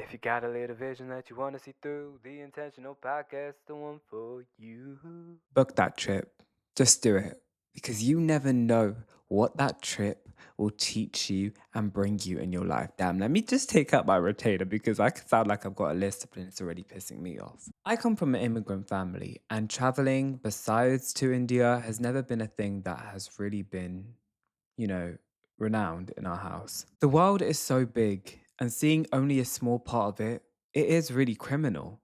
If you got a little vision that you want to see through, the intentional podcast, the one for you. Book that trip. Just do it. Because you never know what that trip will teach you and bring you in your life. Damn, let me just take out my retainer because I sound like I've got a list and it's already pissing me off. I come from an immigrant family, and traveling besides to India has never been a thing that has really been, you know, renowned in our house. The world is so big, and seeing only a small part of it, it is really criminal.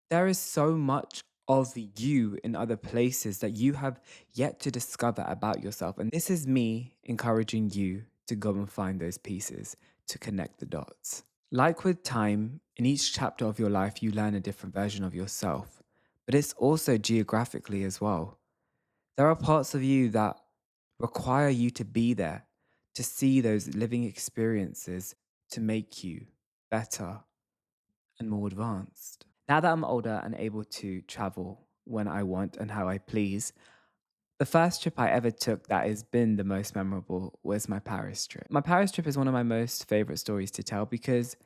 There is so much of you in other places that you have yet to discover about yourself. And this is me encouraging you to go and find those pieces to connect the dots. Like with time, in each chapter of your life, you learn a different version of yourself, but it's also geographically as well. There are parts of you that require you to be there, to see those living experiences to make you better and more advanced. Now that I'm older and able to travel when I want and how I please, the first trip I ever took that has been the most memorable was my Paris trip. My Paris trip is one of my most favorite stories to tell because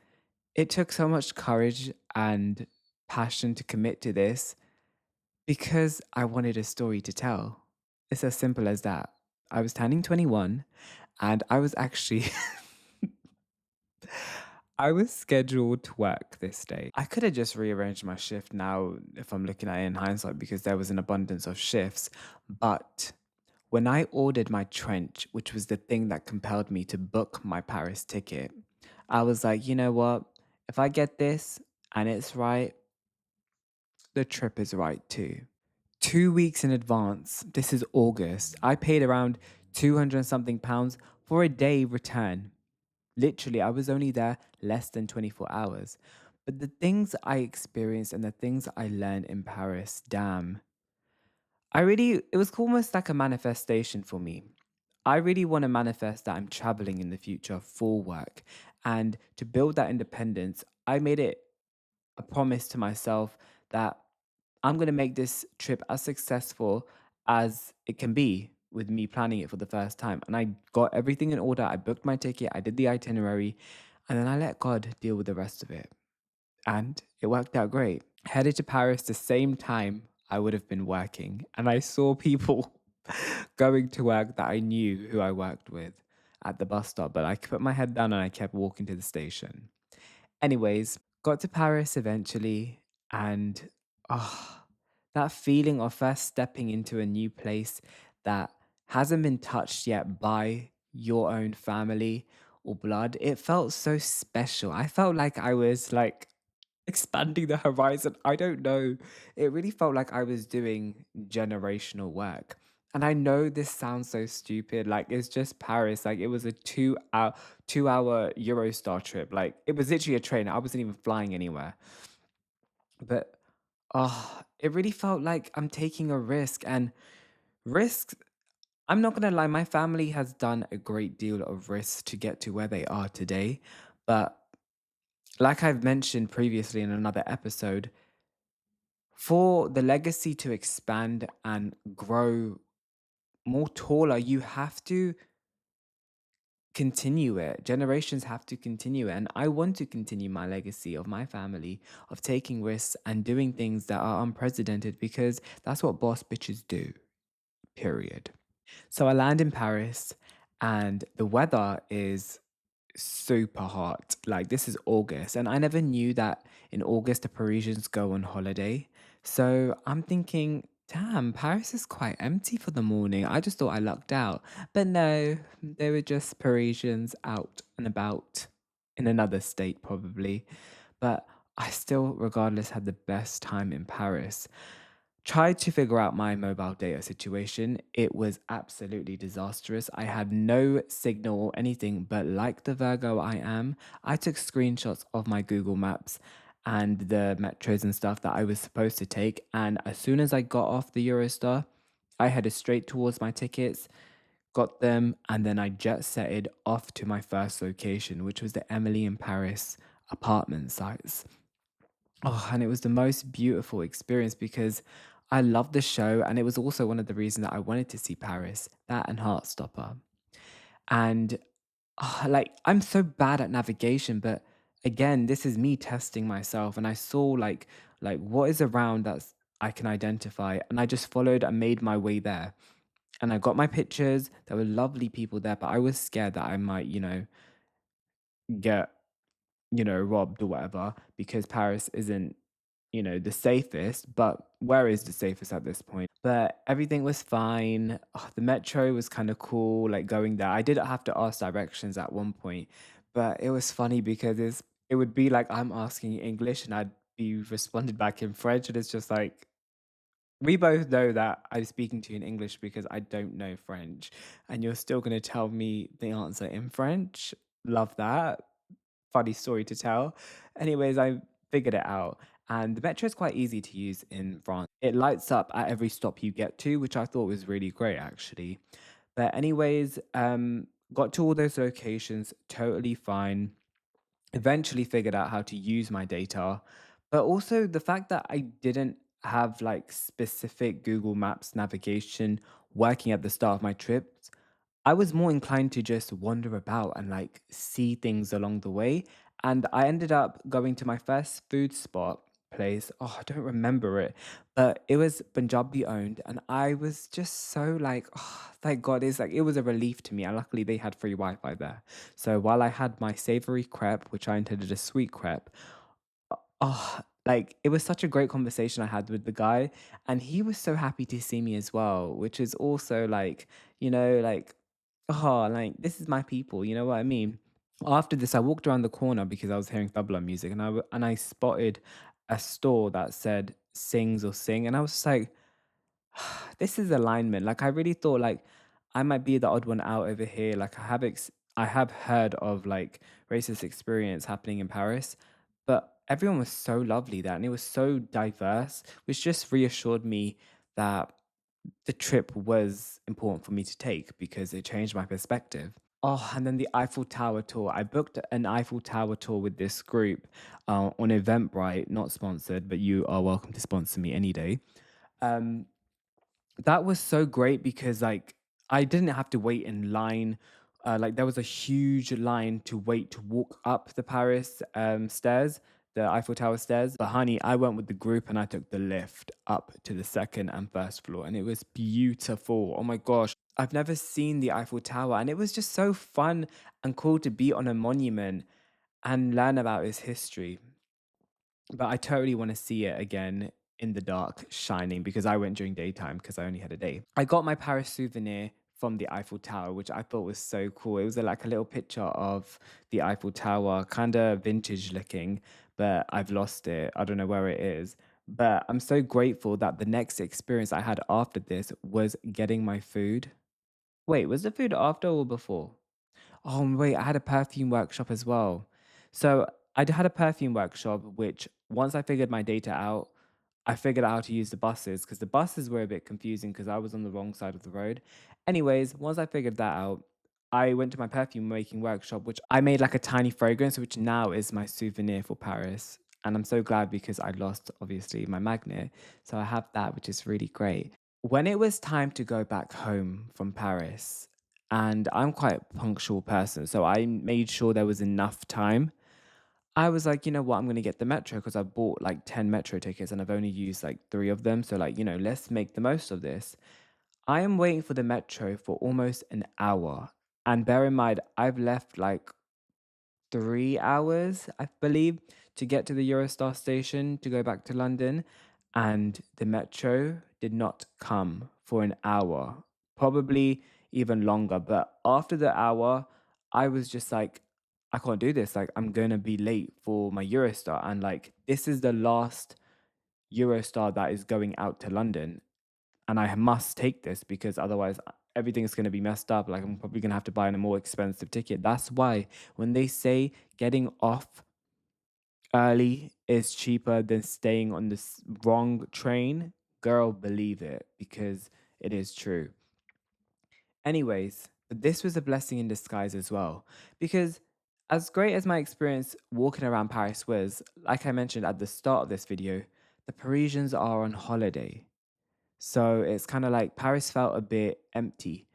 it took so much courage and passion to commit to this because I wanted a story to tell. It's as simple as that. I was turning 21 and I was actually I was scheduled to work this day. I could have just rearranged my shift now if I'm looking at it in hindsight because there was an abundance of shifts. But when I ordered my trench, which was the thing that compelled me to book my Paris ticket, I was like, you know what? If I get this and it's right, the trip is right too. 2 weeks in advance, this is August, I paid around 200 and something pounds for a day return. Literally, I was only there less than 24 hours. But the things I experienced and the things I learned in Paris, damn, it was almost like a manifestation for me. I really want to manifest that I'm traveling in the future for work. And to build that independence, I made it a promise to myself that I'm going to make this trip as successful as it can be with me planning it for the first time. And I got everything in order. I booked my ticket, I did the itinerary, and then I let God deal with the rest of it. And it worked out great. Headed to Paris the same time I would have been working. And I saw people going to work that I knew who I worked with at the bus stop. But I put my head down and I kept walking to the station. Anyways, got to Paris eventually, and oh, that feeling of first stepping into a new place that hasn't been touched yet by your own family or blood, it felt so special. I felt like I was like expanding the horizon. I don't know. It really felt like I was doing generational work. And I know this sounds so stupid. Like it's just Paris. Like it was a 2 hour Eurostar trip. Like it was literally a train. I wasn't even flying anywhere. But it really felt like I'm taking a risk. And risks, I'm not gonna lie, my family has done a great deal of risks to get to where they are today. But like I've mentioned previously in another episode, for the legacy to expand and grow more taller, you have to continue it. Generations have to continue it. And I want to continue my legacy of my family of taking risks and doing things that are unprecedented because that's what boss bitches do, period. So I land in Paris and the weather is super hot. Like this is August, and I never knew that in August the Parisians go on holiday. So I'm thinking, damn, Paris is quite empty for the morning. I just thought I lucked out. But no, they were just Parisians out and about in another state, probably. But I still, regardless, had the best time in Paris. Tried to figure out my mobile data situation. It was absolutely disastrous. I had no signal or anything, but like the Virgo I am, I took screenshots of my Google Maps and the metros and stuff that I was supposed to take. And as soon as I got off the Eurostar, I headed straight towards my tickets, got them, and then I jet setted off to my first location, which was the Emily in Paris apartment sites. Oh, and it was the most beautiful experience because I loved the show, and it was also one of the reasons that I wanted to see Paris, that and Heartstopper. And like, I'm so bad at navigation, but again, this is me testing myself, and I saw like what is around that's I can identify, and I just followed and made my way there. And I got my pictures. There were lovely people there, but I was scared that I might, get, robbed or whatever because Paris isn't, the safest. But where is the safest at this point? But everything was fine. The metro was kind of cool, like going there. I did have to ask directions at one point, but it was funny because it would be like I'm asking English and I'd be responded back in French, and it's just like we both know that I'm speaking to you in English because I don't know French, and you're still going to tell me the answer in French. Love that. Funny story to tell. Anyways, I figured it out. And the metro is quite easy to use in France. It lights up at every stop you get to, which I thought was really great actually. But anyways, got to all those locations totally fine. Eventually figured out how to use my data, but also the fact that I didn't have like specific Google Maps navigation working at the start of my trips, I was more inclined to just wander about and like see things along the way. And I ended up going to my first food spot place. Oh, I don't remember it, but it was Punjabi owned. And I was just so like, oh, thank God. It's like, it was a relief to me. And luckily they had free Wi Fi there. So while I had my savory crepe, which I intended a sweet crepe, oh, like it was such a great conversation I had with the guy. And he was so happy to see me as well, which is also like, like, oh, like this is my people. You know what I mean? After this, I walked around the corner because I was hearing tabla music, and I spotted a store that said "sings or sing," and I was just like, this is alignment. Like I really thought like I might be the odd one out over here. Like I have heard of like racist experience happening in Paris, but everyone was so lovely there and it was so diverse, which just reassured me that the trip was important for me to take because it changed my perspective. Oh, and then the Eiffel Tower tour. I booked an Eiffel Tower tour with this group on Eventbrite, not sponsored, but you are welcome to sponsor me any day. Um, that was so great because, like, I didn't have to wait in line. Like, there was a huge line to wait to walk up the Paris stairs, the Eiffel Tower stairs. But honey, I went with the group and I took the lift up to the second and first floor, and it was beautiful. Oh my gosh, I've never seen the Eiffel Tower, and it was just so fun and cool to be on a monument and learn about its history. But I totally wanna see it again in the dark, shining, because I went during daytime because I only had a day. I got my Paris souvenir from the Eiffel Tower, which I thought was so cool. It was like a little picture of the Eiffel Tower, kinda vintage looking, but I've lost it. I don't know where it is. But I'm so grateful that the next experience I had after this was getting my food. Wait, was the food after or before? Oh, wait, I had a perfume workshop as well. So I had a perfume workshop, which once I figured my data out, I figured out how to use the buses because the buses were a bit confusing because I was on the wrong side of the road. Anyways, once I figured that out, I went to my perfume making workshop, which I made like a tiny fragrance, which now is my souvenir for Paris. And I'm so glad because I lost obviously my magnet. So I have that, which is really great. When it was time to go back home from Paris, and I'm quite a punctual person, so I made sure there was enough time. I was like, you know what, I'm gonna get the metro because I bought like 10 metro tickets and I've only used like three of them. So, like, let's make the most of this. I am waiting for the metro for almost an hour. And bear in mind, I've left like 3 hours, I believe, to get to the Eurostar station to go back to London. And the metro did not come for an hour, probably even longer. But after the hour, I was just like, I can't do this. Like, I'm going to be late for my Eurostar. And like, this is the last Eurostar that is going out to London, and I must take this because otherwise everything's going to be messed up. Like I'm probably going to have to buy a more expensive ticket. That's why when they say getting off early is cheaper than staying on this wrong train, girl, believe it because it is true. Anyways, this was a blessing in disguise as well because as great as my experience walking around Paris was, like I mentioned at the start of this video, the Parisians are on holiday. So it's kind of like Paris felt a bit empty.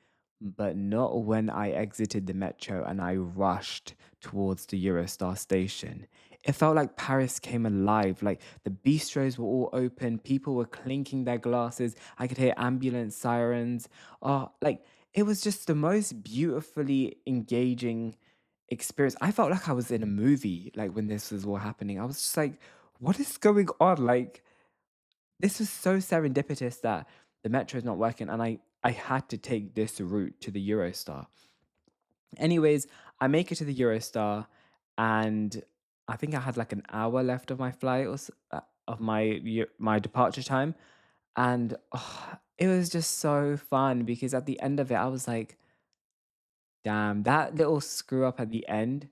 but not when I exited the metro and I rushed towards the Eurostar station. It felt like Paris came alive, like the bistros were all open, people were clinking their glasses, I could hear ambulance sirens. Oh, like it was just the most beautifully engaging experience. I felt like I was in a movie, like when this was all happening. I was just like, what is going on? Like, this was so serendipitous that the metro is not working, and I had to take this route to the Eurostar. Anyways, I make it to the Eurostar, and I think I had like an hour left of my flight of my departure time, and it was just so fun because at the end of it, I was like, "Damn, that little screw up at the end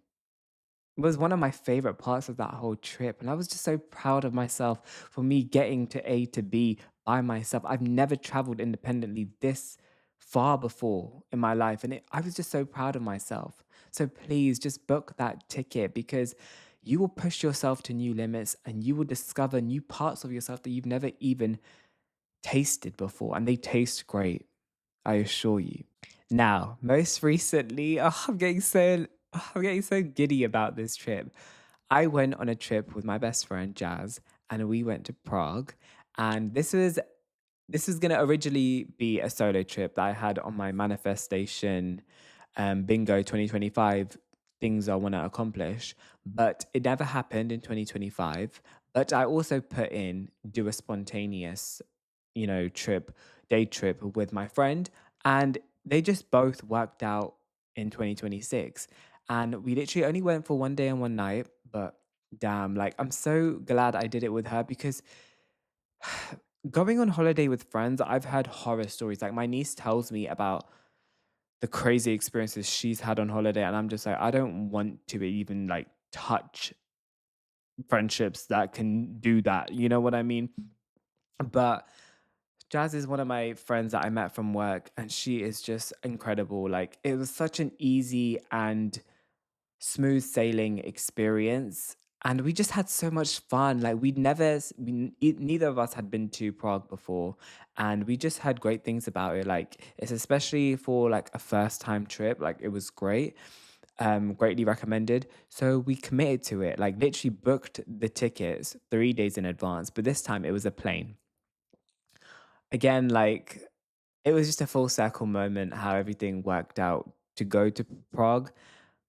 was one of my favorite parts of that whole trip, and I was just so proud of myself for me getting to A to B by myself. I've never traveled independently this far before in my life, and I was just so proud of myself. So please just book that ticket because you will push yourself to new limits and you will discover new parts of yourself that you've never even tasted before, and they taste great. I assure you. Now, most recently, I'm getting so giddy about this trip. I went on a trip with my best friend Jazz, and we went to Prague. And this was gonna originally be a solo trip that I had on my manifestation bingo 2025 things I want to accomplish, but it never happened in 2025. But I also put in do a spontaneous, day trip with my friend, and they just both worked out in 2026. And we literally only went for 1 day and 1 night, but damn, like I'm so glad I did it with her because going on holiday with friends, I've heard horror stories. Like my niece tells me about the crazy experiences she's had on holiday, and I'm just like, I don't want to even like touch friendships that can do that. You know what I mean? But Jazz is one of my friends that I met from work, and she is just incredible. Like it was such an easy and smooth sailing experience. And we just had so much fun. Like we'd never, neither of us had been to Prague before, and we just had great things about it. Like it's especially for like a first time trip. Like it was great, greatly recommended. So we committed to it. Like literally booked the tickets 3 days in advance. But this time it was a plane. Again, like it was just a full circle moment how everything worked out to go to Prague.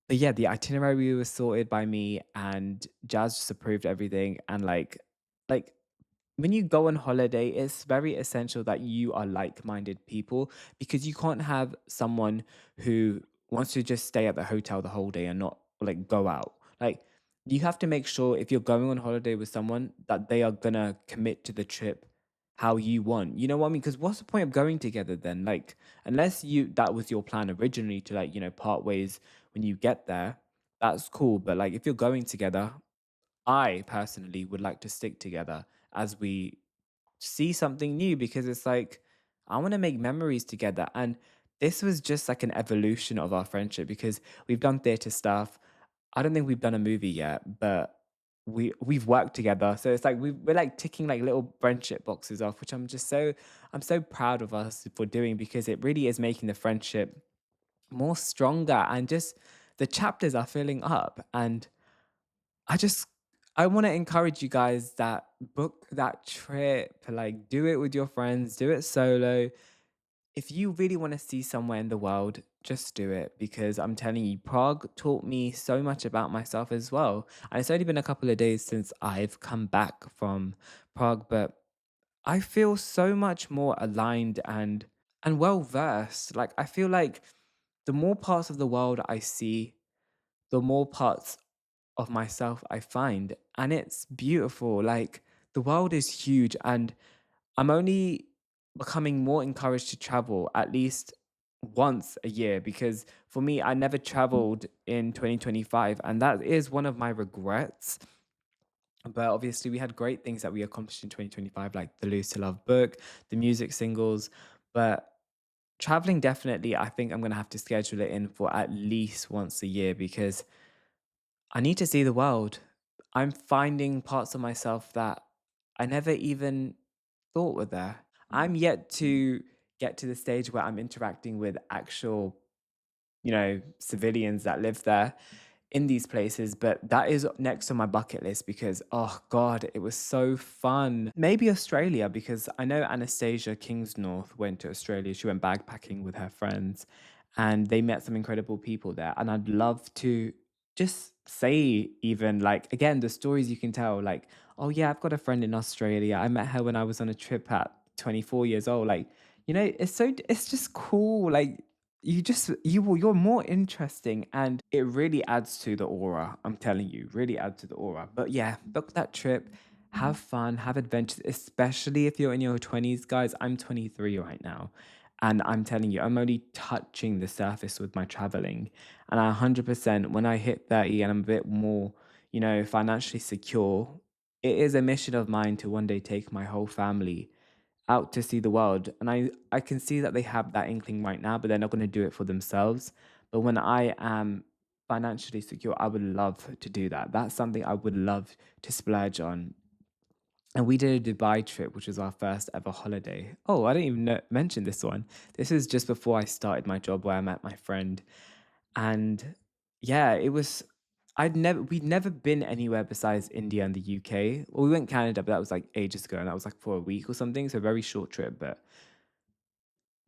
But yeah, the itinerary was sorted by me and Jazz just approved everything. And like when you go on holiday, it's very essential that you are like-minded people because you can't have someone who wants to just stay at the hotel the whole day and not like go out. Like you have to make sure if you're going on holiday with someone that they are gonna commit to the trip how you want. You know what I mean? Because what's the point of going together then? Like, unless you that was your plan originally to like, part ways when you get there, that's cool. But like if you're going together, I personally would like to stick together as we see something new because it's like I want to make memories together. And this was just like an evolution of our friendship because we've done theater stuff. I don't think we've done a movie yet, but we've worked together. So it's like we're like ticking like little friendship boxes off, which I'm so proud of us for doing because it really is making the friendship more stronger and just the chapters are filling up. And I just I want to encourage you guys that book that trip, like do it with your friends, do it solo. If you really want to see somewhere in the world, just do it because I'm telling you, Prague taught me so much about myself as well. And it's only been a couple of days since I've come back from Prague, but I feel so much more aligned and well versed. Like I feel like the more parts of the world I see, the more parts of myself I find. And it's beautiful. Like the world is huge and I'm only becoming more encouraged to travel at least once a year because for me, I never traveled in 2025. And that is one of my regrets. But obviously, we had great things that we accomplished in 2025, like the Lose to Love book, the music singles. But traveling, definitely, I think I'm going to have to schedule it in for at least once a year because I need to see the world. I'm finding parts of myself that I never even thought were there. I'm yet to get to the stage where I'm interacting with actual, civilians that live there in these places, but that is next on my bucket list because, oh God, it was so fun. Maybe Australia, because I know Anastasia Kingsnorth went to Australia. She went backpacking with her friends and they met some incredible people there. And I'd love to just say, even like, again, the stories you can tell, like, oh yeah, I've got a friend in Australia. I met her when I was on a trip at 24 years old. Like, it's just cool. Like, you're more interesting and it really adds to the aura. I'm telling you, really adds to the aura. But yeah, book that trip, have fun, have adventures, especially if you're in your 20s, guys. I'm 23 right now, and I'm telling you, I'm only touching the surface with my traveling. And 100%, when I hit 30 and I'm a bit more, financially secure, it is a mission of mine to one day take my whole family out to see the world. And I can see that they have that inkling right now, but they're not going to do it for themselves. But when I am financially secure, I would love to do that. That's something I would love to splurge on. And we did a Dubai trip, which was our first ever holiday. Oh, I didn't even mention this one. This is just before I started my job where I met my friend. And yeah, we'd never been anywhere besides India and the UK. Well, we went Canada, but that was like ages ago, and that was like for a week or something. So a very short trip. But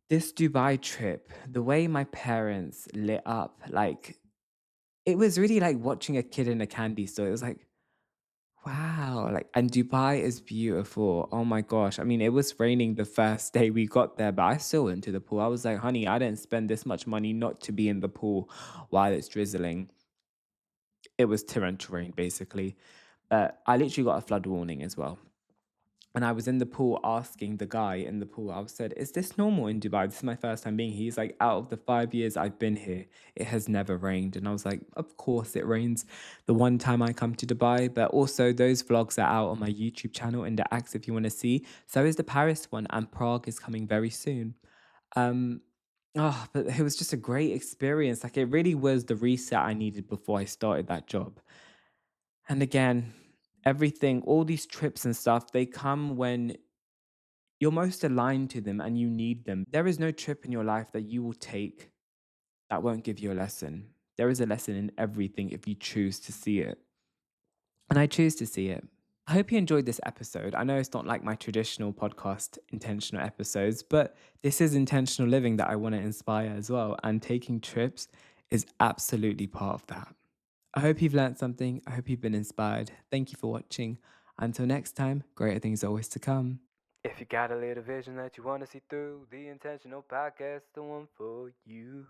this Dubai trip, the way my parents lit up, like it was really like watching a kid in a candy store. It was like, wow, like, and Dubai is beautiful. Oh my gosh. I mean, it was raining the first day we got there, but I still went to the pool. I was like, honey, I didn't spend this much money not to be in the pool while it's drizzling. It was torrential rain, basically. I literally got a flood warning as well. And I was in the pool asking the guy in the pool, I said, is this normal in Dubai? This is my first time being here. He's like, out of the 5 years I've been here, it has never rained. And I was like, of course it rains the one time I come to Dubai. But also, those vlogs are out on my YouTube channel in the Axe if you want to see. So is the Paris one, and Prague is coming very soon. Um, but it was just a great experience. Like, it really was the reset I needed before I started that job. And again, everything, all these trips and stuff, they come when you're most aligned to them and you need them. There is no trip in your life that you will take that won't give you a lesson. There is a lesson in everything if you choose to see it. And I choose to see it. I hope you enjoyed this episode. I know it's not like my traditional podcast intentional episodes, but this is intentional living that I want to inspire as well. And taking trips is absolutely part of that. I hope you've learned something. I hope you've been inspired. Thank you for watching. Until next time, greater things are always to come. If you got a little vision that you want to see through, the intentional podcast, the one for you.